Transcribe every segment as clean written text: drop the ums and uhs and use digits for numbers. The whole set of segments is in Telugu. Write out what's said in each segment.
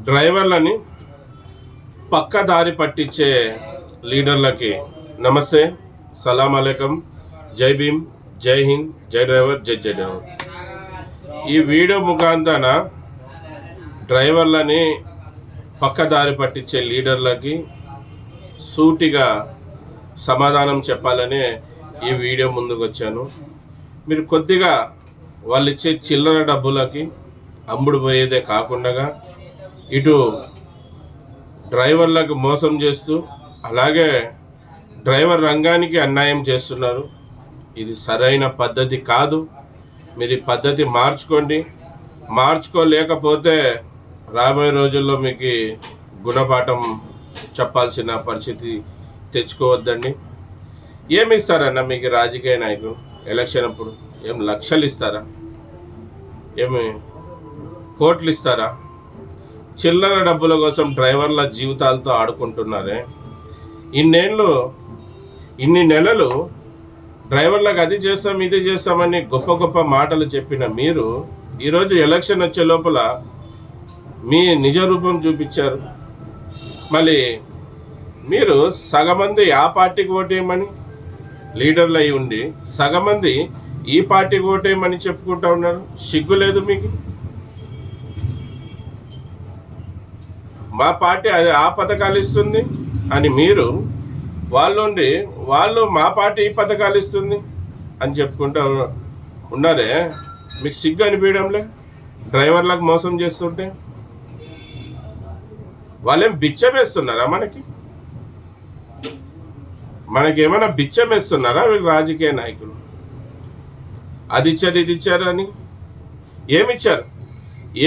డ్రైవర్లని పక్క దారి పట్టించే లీడర్లకి నమస్తే, సలాం అలైకం, జై భీమ్, జై హింద్, జై డ్రైవర్, జై జై డ్రైవర్. ఈ వీడియో ముఖాంతర డ్రైవర్లని పక్క దారి పట్టించే లీడర్లకి సూటిగా సమాధానం చెప్పాలని ఈ వీడియో ముందుకు వచ్చాను. మీరు కొద్దిగా వాళ్ళు ఇచ్చే చిల్లర డబ్బులకి అమ్ముడు పోయేదే కాకుండా ఇటు డ్రైవర్లకు మోసం చేస్తూ అలాగే డ్రైవర్ రంగానికి అన్యాయం చేస్తున్నారు. ఇది సరైన పద్ధతి కాదు. మీరు ఈ పద్ధతి మార్చుకోండి. మార్చుకోలేకపోతే రాబోయే రోజుల్లో మీకు గుణపాఠం చెప్పాల్సిన పరిస్థితి తెచ్చుకోవద్దండి. ఏమి ఇస్తారన్న మీకు రాజకీయ నాయకులు ఎలక్షన్ అప్పుడు? ఏం లక్షలు ఇస్తారా? ఏమి కోట్లు ఇస్తారా? చిల్లర డబ్బుల కోసం డ్రైవర్ల జీవితాలతో ఆడుకుంటున్నారే. ఇన్ని నెలలు డ్రైవర్లకు అది చేస్తాం ఇది చేస్తామని గొప్ప గొప్ప మాటలు చెప్పిన మీరు ఈరోజు ఎలక్షన్ వచ్చే లోపల మీ నిజ రూపం చూపించారు. మళ్ళీ మీరు సగమంది ఆ పార్టీకి ఓటేయమని లీడర్లు అయి ఉండి సగమంది ఈ పార్టీకి ఓటేయమని చెప్పుకుంటూ ఉన్నారు. సిగ్గు లేదు మీకు? మా పార్టీ అది ఆ పథకాలు ఇస్తుంది అని మీరు వాళ్ళు మా పార్టీ ఈ పథకాలు ఇస్తుంది అని చెప్పుకుంటూ ఉన్నారే. మీకు సిగ్గు అనిపించడంలే? డ్రైవర్లకు మోసం చేస్తుంటే వాళ్ళేం బిచ్చం వేస్తున్నారా? మనకేమైనా బిచ్చం వేస్తున్నారా వీళ్ళు రాజకీయ నాయకులు? అది ఇచ్చారు ఇది ఇచ్చారు అని ఏమిచ్చారు?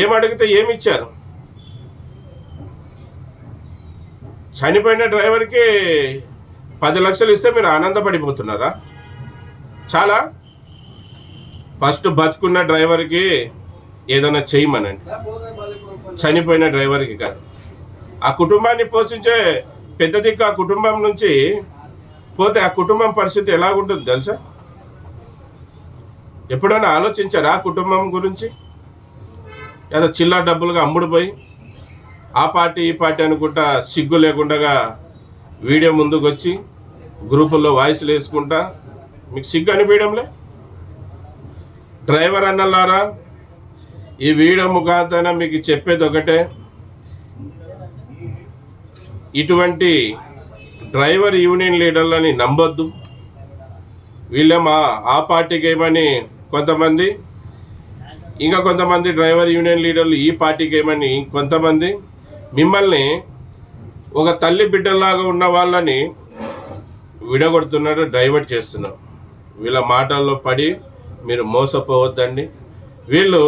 ఏం అడిగితే ఏమిచ్చారు? చనిపోయిన డ్రైవర్కి 10 లక్షలు ఇస్తే మీరు ఆనందపడిపోతున్నారా? చాలా ఫస్ట్ బతుకున్న డ్రైవర్కి ఏదైనా చేయమనండి, చనిపోయిన డ్రైవర్కి కాదు. ఆ కుటుంబాన్ని పోషించే పెద్ద దిక్కు ఆ కుటుంబం నుంచి పోతే ఆ కుటుంబం పరిస్థితి ఎలాగుంటుంది తెలుసా? ఎప్పుడైనా ఆలోచించారా ఆ కుటుంబం గురించి? ఏదో చిల్లర డబ్బులుగా అమ్ముడుపోయి ఆ పార్టీ ఈ పార్టీ అనుకుంటా సిగ్గు లేకుండా వీడియో ముందుకు వచ్చి గ్రూపుల్లో వాయిస్లు వేసుకుంటా మీకు సిగ్గు అనిపించడంలే? డ్రైవర్ అన్నలారా, ఈ వీడియో ముఖాంతరం మీకు చెప్పేది ఒకటే, ఇటువంటి డ్రైవర్ యూనియన్ లీడర్లని నమ్మొద్దు. వీళ్ళేమో ఆ పార్టీకి ఏమని కొంతమంది, ఇంకా కొంతమంది డ్రైవర్ యూనియన్ లీడర్లు ఈ పార్టీకి ఏమని కొంతమంది మిమ్మల్ని ఒక తల్లి బిడ్డలాగా ఉన్న వాళ్ళని విడగొడుతున్నారు, డైవర్ట్ చేస్తున్నారు. వీళ్ళ మాటల్లో పడి మీరు మోసపోవద్దండి. వీళ్ళు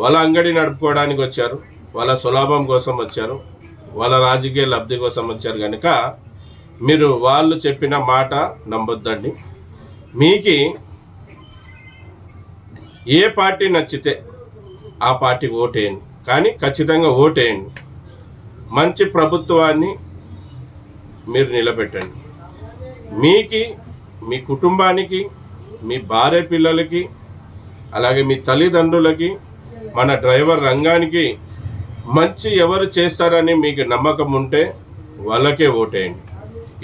వాళ్ళ అంగడి నడుపుకోవడానికి వచ్చారు, వాళ్ళ సులాభం కోసం వచ్చారు, వాళ్ళ రాజకీయ లబ్ధి కోసం వచ్చారు కనుక మీరు వాళ్ళు చెప్పిన మాట నమ్మొద్దండి. మీకు ఏ పార్టీ నచ్చితే ఆ పార్టీకి ఓటేయండి, కానీ ఖచ్చితంగా ఓటేయండి. మంచి ప్రభుత్వాన్ని మీరు నిలబెట్టండి. మీకు, మీ కుటుంబానికి, మీ భార్య పిల్లలకి, అలాగే మీ తల్లిదండ్రులకి, మన డ్రైవర్ రంగానికి మంచి ఎవరు చేస్తారని మీకు నమ్మకం ఉంటే వాళ్ళకే ఓటేయండి.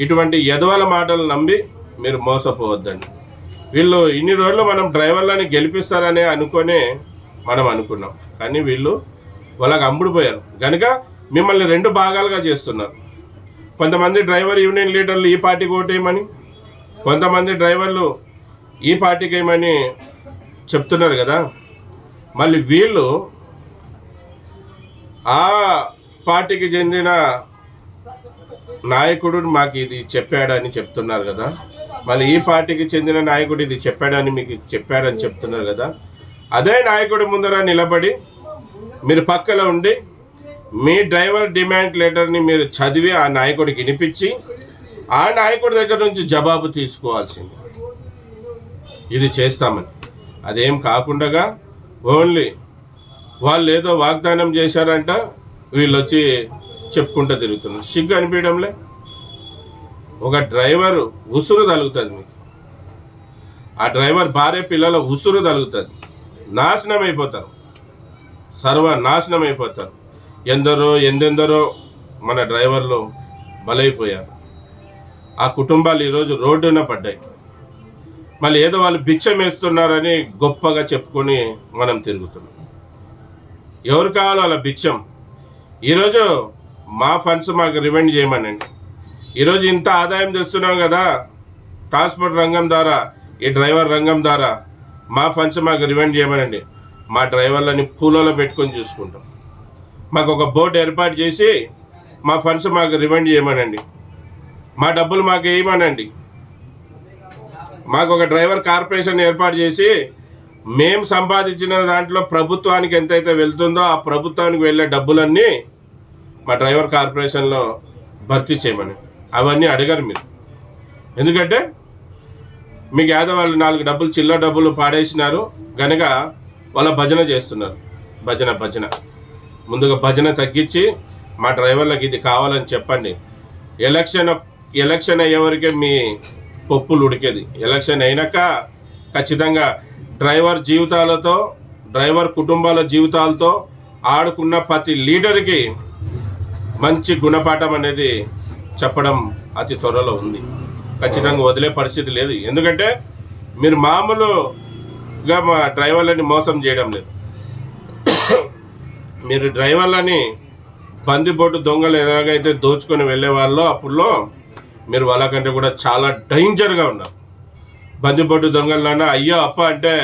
ఇటువంటి ఎదవల మాటలు నమ్మి మీరు మోసపోవద్దండి. వీళ్ళు ఇన్ని రోజులు మనం డ్రైవర్లని గెలిపిస్తారని మనం అనుకున్నాం, కానీ వీళ్ళు వాళ్ళకి అమ్ముడుపోయారు కనుక మిమ్మల్ని 2 భాగాలుగా చేస్తున్నారు. కొంతమంది డ్రైవర్ యూనియన్ లీడర్లు ఈ పార్టీకి ఓటేయమని, కొంతమంది డ్రైవర్లు ఈ పార్టీకి ఏమని చెప్తున్నారు కదా. మళ్ళీ వీళ్ళు ఆ పార్టీకి చెందిన నాయకుడు మాకు ఇది చెప్పాడని చెప్తున్నారు కదా. మళ్ళీ ఈ పార్టీకి చెందిన నాయకుడు ఇది చెప్పాడని మీకు చెప్పాడని చెప్తున్నారు కదా. అదే నాయకుడి ముందర నిలబడి మీరు పక్కలో ఉండి మీ డ్రైవర్ డిమాండ్ లెటర్ని మీరు చదివి ఆ నాయకుడికి వినిపించి ఆ నాయకుడి దగ్గర నుంచి జవాబు తీసుకోవాల్సింది. ఇది చేస్తామని అదేం కాకుండా ఓన్లీ వాళ్ళు ఏదో వాగ్దానం చేశారంట వీళ్ళు వచ్చి చెప్పుకుంటూ తిరుగుతున్నారు. సిగ్గు అనిపించడంలే? ఒక డ్రైవర్ ఉసురు తగులుతుంది మీకు, ఆ డ్రైవర్ భార్య పిల్లల ఉసురు తగులుతుంది, నాశనం అయిపోతారు, సర్వనాశనం అయిపోతారు. ఎందెందరో మన డ్రైవర్లు బలైపోయారు. ఆ కుటుంబాలు ఈరోజు రోడ్డున పడ్డాయి. మళ్ళీ ఏదో వాళ్ళు బిచ్చం వేస్తున్నారని గొప్పగా చెప్పుకొని మనం తిరుగుతున్నాం. ఎవరు కావాలో అలా బిచ్చం. ఈరోజు మా ఫండ్స్ మాకు రివెండ్ చేయమనండి. ఈరోజు ఇంత ఆదాయం తెస్తున్నాం కదా ట్రాన్స్పోర్ట్ రంగం ద్వారా, ఈ డ్రైవర్ రంగం ద్వారా, మా ఫండ్స్ మాకు రివెండ్ చేయమనండి. మా డ్రైవర్లని పూలలో పెట్టుకొని చూసుకుంటాం. మాకు ఒక బోర్డు ఏర్పాటు చేసి మా ఫండ్స్ మాకు రివెండ్ చేయమనండి, మా డబ్బులు మాకు వేయమనండి. మాకు ఒక డ్రైవర్ కార్పొరేషన్ ఏర్పాటు చేసి మేము సంపాదించిన దాంట్లో ప్రభుత్వానికి ఎంతైతే వెళ్తుందో ఆ ప్రభుత్వానికి వెళ్ళే డబ్బులన్నీ మా డ్రైవర్ కార్పొరేషన్లో భర్తీ చేయమని. అవన్నీ అడగరు మీరు. ఎందుకంటే మీకు ఏదో వాళ్ళు 4 డబ్బులు చిల్లర డబ్బులు పాడేసినారు కనుక వాళ్ళ భజన చేస్తున్నారు. భజన ముందుగా భజన తగ్గించి మా డ్రైవర్లకు ఇది కావాలని చెప్పండి. ఎలక్షన్ అయ్యేవరకే మీ పప్పులు ఉడికేది. ఎలక్షన్ అయినాక ఖచ్చితంగా డ్రైవర్ జీవితాలతో, డ్రైవర్ కుటుంబాల జీవితాలతో ఆడుకున్న ప్రతి లీడర్కి మంచి గుణపాఠం అనేది చెప్పడం అతి త్వరలో ఉంది. ఖచ్చితంగా వదిలే పరిస్థితి లేదు. ఎందుకంటే మీరు మామూలుగా మా డ్రైవర్లని మోసం చేయడం లేదు. మీరు డ్రైవర్లని బందిపోటు దొంగలు ఎలాగైతే దోచుకొని వెళ్ళే వాళ్ళో అప్పుడులో మీరు వాళ్ళకంటే కూడా చాలా డేంజర్గా ఉన్నారు. బందిపోటు దొంగలన్నా అయ్యో అప్ప అంటే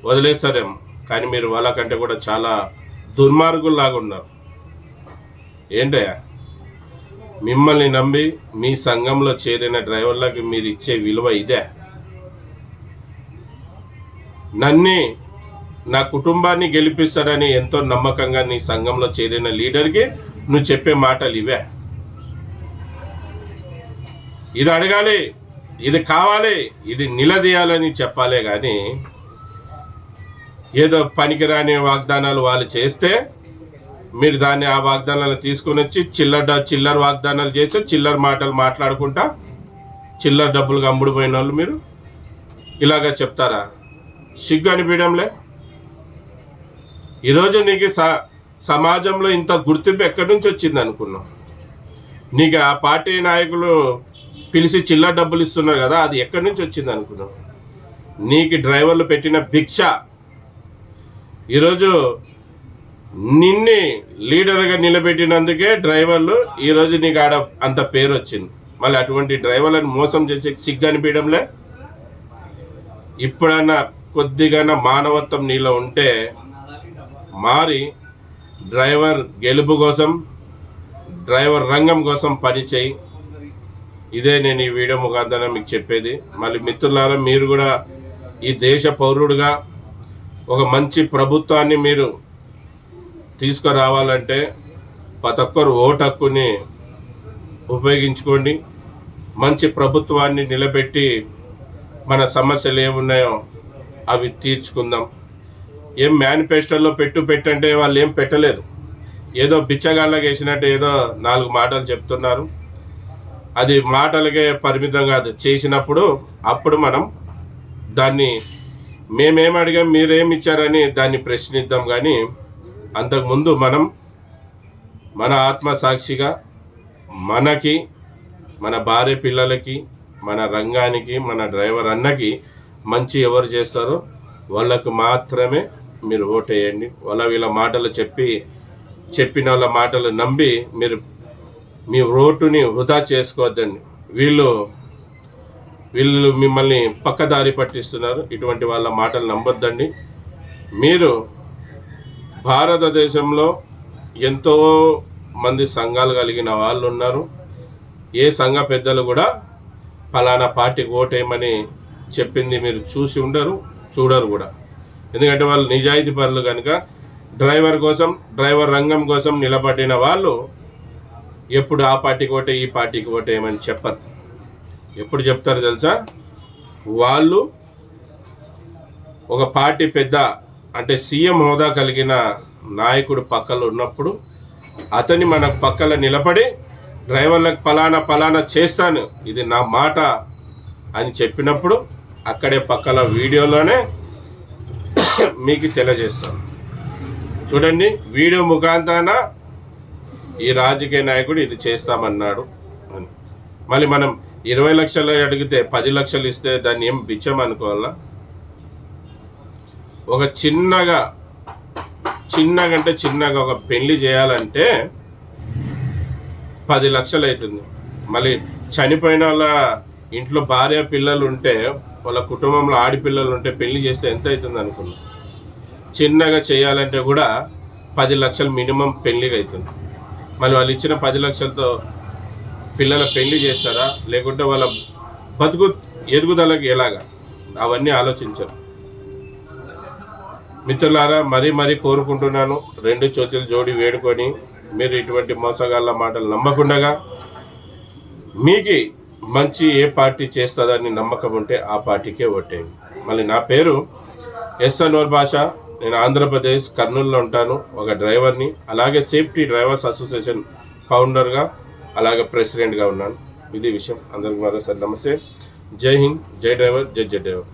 వదిలేస్తారేమో, కానీ మీరు వాళ్ళకంటే కూడా చాలా దుర్మార్గుల్లాగా ఉన్నారు. ఏంటయ్యా, మిమ్మల్ని నమ్మి మీ సంఘంలో చేరిన డ్రైవర్లకి మీరు ఇచ్చే విలువ ఇదే? నన్ను, నా కుటుంబాన్ని గెలిపిస్తారని ఎంతో నమ్మకంగా నీ సంఘంలో చేరిన లీడర్కి నువ్వు చెప్పే మాటలు ఇవే? ఇది అడగాలి, ఇది కావాలి, ఇది నిలదీయాలని చెప్పాలే కానీ ఏదో పనికిరాని వాగ్దానాలు వాళ్ళు చేస్తే మీరు దాన్ని ఆ వాగ్దానాలను తీసుకొని వచ్చి చిల్లర వాగ్దానాలు చేసి చిల్లర మాటలు మాట్లాడుకుంటా చిల్లర డబ్బులుగా అమ్ముడుపోయిన వాళ్ళు మీరు ఇలాగా చెప్తారా? సిగ్గు అనిపించడంలే? ఈరోజు నీకు సమాజంలో ఇంత గుర్తింపు ఎక్కడి నుంచి వచ్చింది అనుకున్నావు? నీకు ఆ పార్టీ నాయకులు పిలిచి చిల్లర డబ్బులు ఇస్తున్నారు కదా, అది ఎక్కడి నుంచి వచ్చింది అనుకున్నావు? నీకు డ్రైవర్లు పెట్టిన భిక్ష. ఈరోజు నిన్ను లీడర్గా నిలబెట్టినందుకే డ్రైవర్లు ఈరోజు నీకు ఆడ అంత పేరు వచ్చింది. మళ్ళీ అటువంటి డ్రైవర్లను మోసం చేసే సిగ్గు అనిపించడంలే? ఇప్పుడన్నా కొద్దిగా మానవత్వం నీలో ఉంటే మారి డ్రైవర్ గెలుపు కోసం, డ్రైవర్ రంగం కోసం పనిచేయి. ఇదే నేను ఈ వీడియో ముఖాంతరం మీకు చెప్పేది. మళ్ళీ మిత్రులారా, మీరు కూడా ఈ దేశ పౌరుడుగా ఒక మంచి ప్రభుత్వాన్ని మీరు తీసుకురావాలంటే ప్రతి ఒక్కరు ఓటు హక్కుని ఉపయోగించుకోండి. మంచి ప్రభుత్వాన్ని నిలబెట్టి మన సమస్యలు ఏమున్నాయో అవి తీర్చుకుందాం. ఏం మేనిఫెస్టోలో పెట్టంటే వాళ్ళు ఏం పెట్టలేదు. ఏదో బిచ్చగాళ్ళకి వేసినట్టు ఏదో 4 మాటలు చెప్తున్నారు. అది మాటలకే పరిమితం కాదు, చేసినప్పుడు అప్పుడు మనం దాన్ని మేమేం అడిగాం మీరేమి ఇచ్చారని దాన్ని ప్రశ్నిద్దాం. కానీ అంతకుముందు మనం మన ఆత్మసాక్షిగా మనకి, మన భార్య పిల్లలకి, మన రంగానికి, మన డ్రైవర్ అన్నకి మంచి ఎవరు చేస్తారో వాళ్ళకు మాత్రమే మీరు ఓటేయండి. వీళ్ళ మాటలు చెప్పిన వాళ్ళ మాటలు నమ్మి మీరు మీ ఓటుని వృధా చేసుకోవద్దండి. వీళ్ళు మిమ్మల్ని పక్కదారి పట్టిస్తున్నారు. ఇటువంటి వాళ్ళ మాటలు నమ్మొద్దండి. మీరు భారతదేశంలో ఎంతో మంది సంఘాలు కలిగిన వాళ్ళు ఉన్నారు. ఏ సంఘ పెద్దలు కూడా ఫలానా పార్టీకి ఓటేయమని చెప్పింది మీరు చూసి ఉండరు, చూడరు కూడా. ఎందుకంటే వాళ్ళు నిజాయితీ పరులు కనుక డ్రైవర్ కోసం, డ్రైవర్ రంగం కోసం నిలబడిన వాళ్ళు ఎప్పుడు ఆ పార్టీకి ఓటే, ఈ పార్టీకి ఓటేయమని చెప్పరు. ఎప్పుడు చెప్తారు తెలుసా? వాళ్ళు ఒక పార్టీ పెద్ద అంటే సీఎం హోదా కలిగిన నాయకుడు పక్కలో ఉన్నప్పుడు అతన్ని మన పక్కన నిలబడి డ్రైవర్లకు ఫలానా చేస్తాను, ఇది నా మాట అని చెప్పినప్పుడు అక్కడే పక్కల వీడియోలోనే మీకు తెలియజేస్తాను. చూడండి, వీడియో ముఖాంతరాన ఈ రాజకీయ నాయకుడు ఇది చేస్తామన్నాడు అని. మళ్ళీ మనం 20 లక్షలు అడిగితే 10 లక్షలు ఇస్తే దాన్ని ఏం బిచ్చం అనుకోవాలా? ఒక చిన్నగా అంటే చిన్నగా ఒక పెళ్లి చేయాలంటే 10 లక్షలు అవుతుంది. మళ్ళీ చనిపోయిన వాళ్ళ ఇంట్లో భార్య పిల్లలు ఉంటే, వాళ్ళ కుటుంబంలో ఆడపిల్లలు ఉంటే పెళ్లి చేస్తే ఎంత అవుతుంది అనుకున్నా? చిన్నగా చేయాలంటే కూడా 10 లక్షలు మినిమం పెళ్లికి అవుతుంది. మళ్ళీ వాళ్ళు ఇచ్చిన 10 లక్షలతో పిల్లల పెళ్లి చేస్తారా, లేకుంటే వాళ్ళ బతుకు ఎదుగుదలకి ఎలాగా? అవన్నీ ఆలోచించరు. మిత్రులారా, మరీ కోరుకుంటున్నాను, 2 చేతులు జోడి వేడుకొని మీరు ఇటువంటి మోసగాళ్ళ మాటలు నమ్మకుండగా మీకు మంచి ఏ పార్టీ చేస్తుందని నమ్మకం ఉంటే ఆ పార్టీకే ఓటేయండి. మళ్ళీ నా పేరు ఎస్ అన్వర్ బాషా. నేను ఆంధ్రప్రదేశ్ కర్నూలులో ఉంటాను, ఒక డ్రైవర్ని. అలాగే సేఫ్టీ డ్రైవర్స్ అసోసియేషన్ ఫౌండర్గా, అలాగే ప్రెసిడెంట్గా ఉన్నాను. ఇది విషయం. అందరికీ మరోసారి నమస్తే. జై హింద్, జై డ్రైవర్, జై డ్రైవర్.